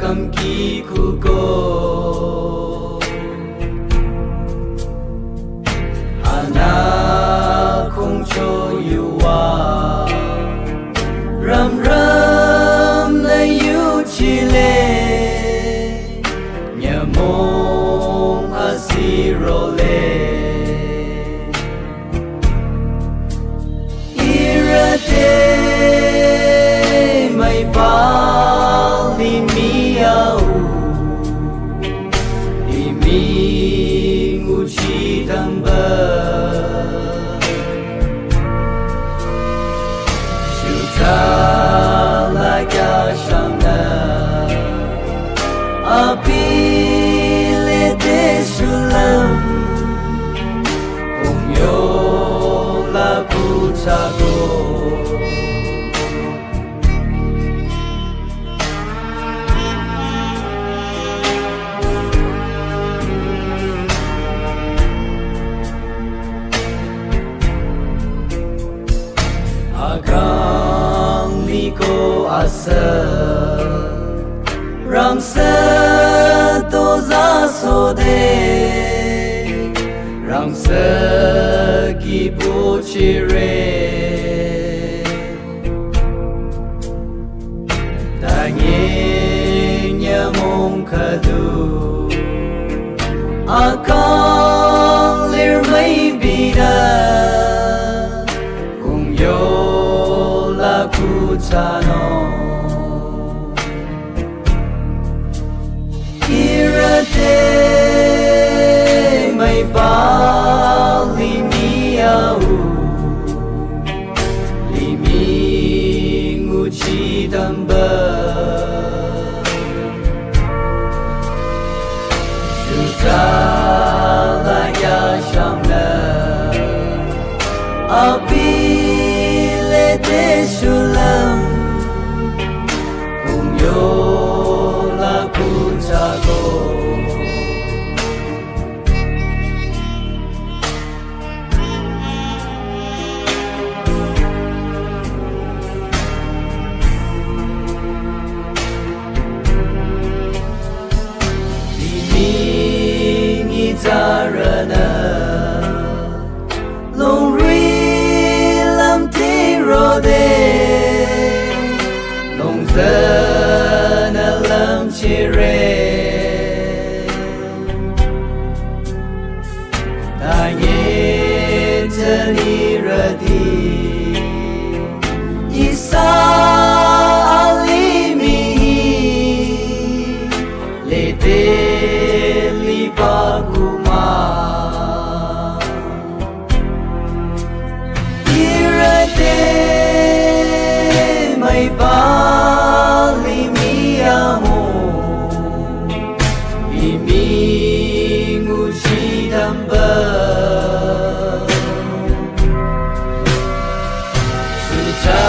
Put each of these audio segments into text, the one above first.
tâm kỳ khu cô Hana không cho yêu wa Ram ram na yêu chi lệ Nhà mong asiro lệ Irate may pali miau Imi nguci tamba Syuta laga shamna Api lete sulam Om yo lagu tago Agang liko asa Ram sa to za so de Ram sa ki po chi re Ta nghe nya mong ka du Agang lir mai bi da Kutano Irate may pali miau Limi nguci tamba Syuta laya shamna Api lete sulam Kung yo lagu tago Biming itarana Long dân lâm chi re Ta nghe chân y ra đi Isa alimi Le te li pa kuma May pali miamo Imi nguci tamba Suta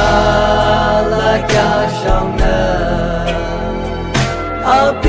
laga shamna Api